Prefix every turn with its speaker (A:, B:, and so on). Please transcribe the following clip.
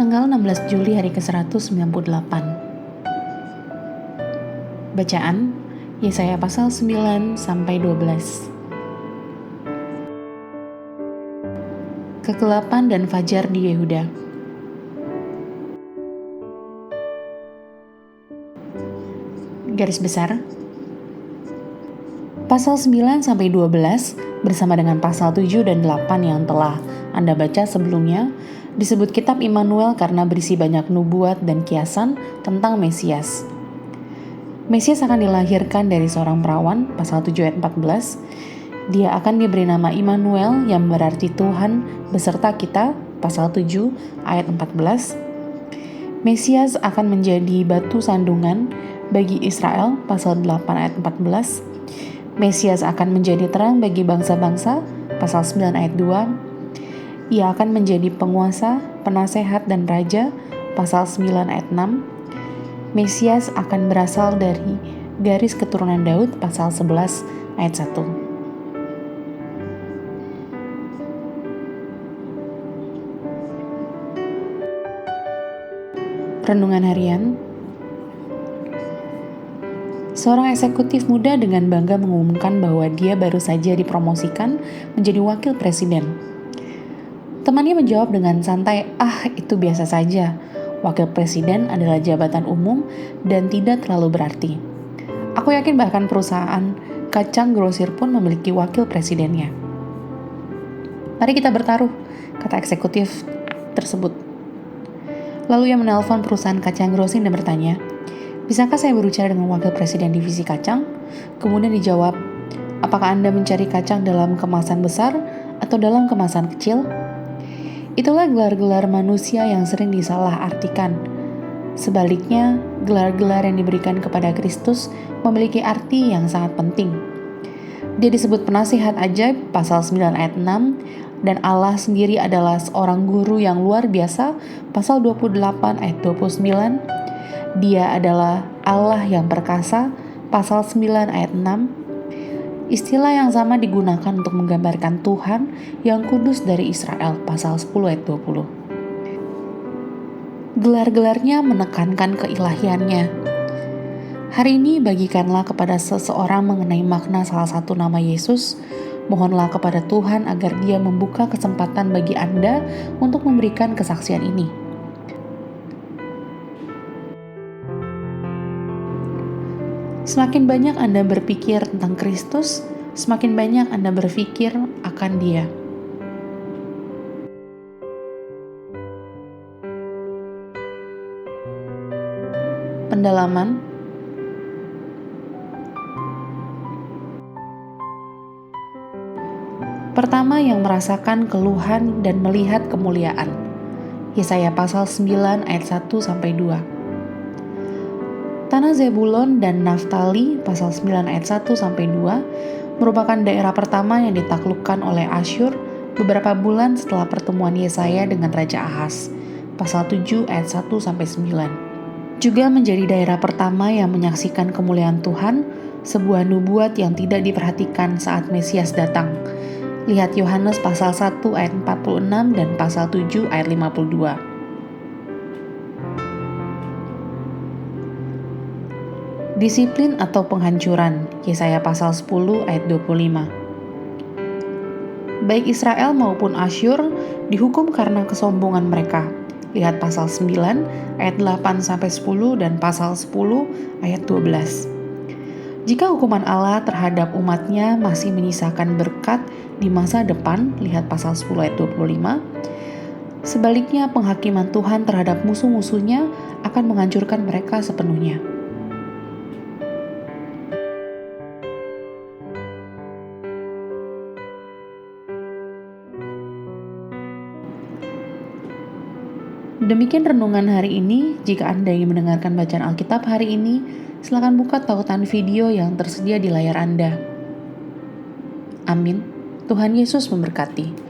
A: Tanggal 16 Juli hari ke-198. Bacaan Yesaya pasal 9 sampai 12. Kegelapan dan fajar di Yehuda. Garis besar. Pasal 9 sampai 12 bersama dengan pasal 7 dan 8 yang telah Anda baca sebelumnya disebut kitab Immanuel karena berisi banyak nubuat dan kiasan tentang Mesias. Mesias akan dilahirkan dari seorang perawan, pasal 7 ayat 14. Dia akan diberi nama Immanuel yang berarti Tuhan beserta kita, pasal 7 ayat 14. Mesias akan menjadi batu sandungan bagi Israel, pasal 8 ayat 14. Mesias akan menjadi terang bagi bangsa-bangsa, pasal 9 ayat 2. Ia akan menjadi penguasa, penasehat, dan raja, pasal 9 ayat 6. Mesias akan berasal dari garis keturunan Daud, pasal 11 ayat 1. Renungan harian. Seorang eksekutif muda dengan bangga mengumumkan bahwa dia baru saja dipromosikan menjadi wakil presiden. Temannya menjawab dengan santai, itu biasa saja. Wakil presiden adalah jabatan umum dan tidak terlalu berarti. Aku yakin bahkan perusahaan kacang grosir pun memiliki wakil presidennya. Mari kita bertaruh, kata eksekutif tersebut. Lalu ia menelpon perusahaan kacang grosir dan bertanya, bisakah saya berbicara dengan wakil presiden divisi kacang? Kemudian dijawab, apakah Anda mencari kacang dalam kemasan besar atau dalam kemasan kecil? Itulah gelar-gelar manusia yang sering disalahartikan. Sebaliknya, gelar-gelar yang diberikan kepada Kristus memiliki arti yang sangat penting. Dia disebut penasihat ajaib, pasal 9 ayat 6, dan Allah sendiri adalah seorang guru yang luar biasa, pasal 28 ayat 29. Dia adalah Allah yang perkasa, pasal 9 ayat 6. Istilah yang sama digunakan untuk menggambarkan Tuhan yang kudus dari Israel, pasal 10 ayat 20. Gelar-gelarnya menekankan keilahiannya. Hari ini bagikanlah kepada seseorang mengenai makna salah satu nama Yesus. Mohonlah kepada Tuhan agar Dia membuka kesempatan bagi Anda untuk memberikan kesaksian ini. Semakin banyak Anda berpikir tentang Kristus, semakin banyak Anda berpikir akan Dia. Pendalaman. Pertama, yang merasakan keluhan dan melihat kemuliaan. Yesaya pasal 9 ayat 1-2. Tanah Zebulon dan Naftali, pasal 9 ayat 1-2, merupakan daerah pertama yang ditaklukkan oleh Asyur beberapa bulan setelah pertemuan Yesaya dengan Raja Ahaz, pasal 7 ayat 1-9. Juga menjadi daerah pertama yang menyaksikan kemuliaan Tuhan, sebuah nubuat yang tidak diperhatikan saat Mesias datang. Lihat Yohanes pasal 1 ayat 46 dan pasal 7 ayat 52. Disiplin atau penghancuran, Yesaya pasal 10 ayat 25. Baik Israel maupun Asyur dihukum karena kesombongan mereka. Lihat pasal 9 ayat 8-10 dan pasal 10 ayat 12. Jika hukuman Allah terhadap umatnya masih menyisakan berkat di masa depan, lihat pasal 10 ayat 25. Sebaliknya penghakiman Tuhan terhadap musuh-musuhnya akan menghancurkan mereka sepenuhnya. Demikian renungan hari ini. Jika Anda ingin mendengarkan bacaan Alkitab hari ini, silakan buka tautan video yang tersedia di layar Anda. Amin. Tuhan Yesus memberkati.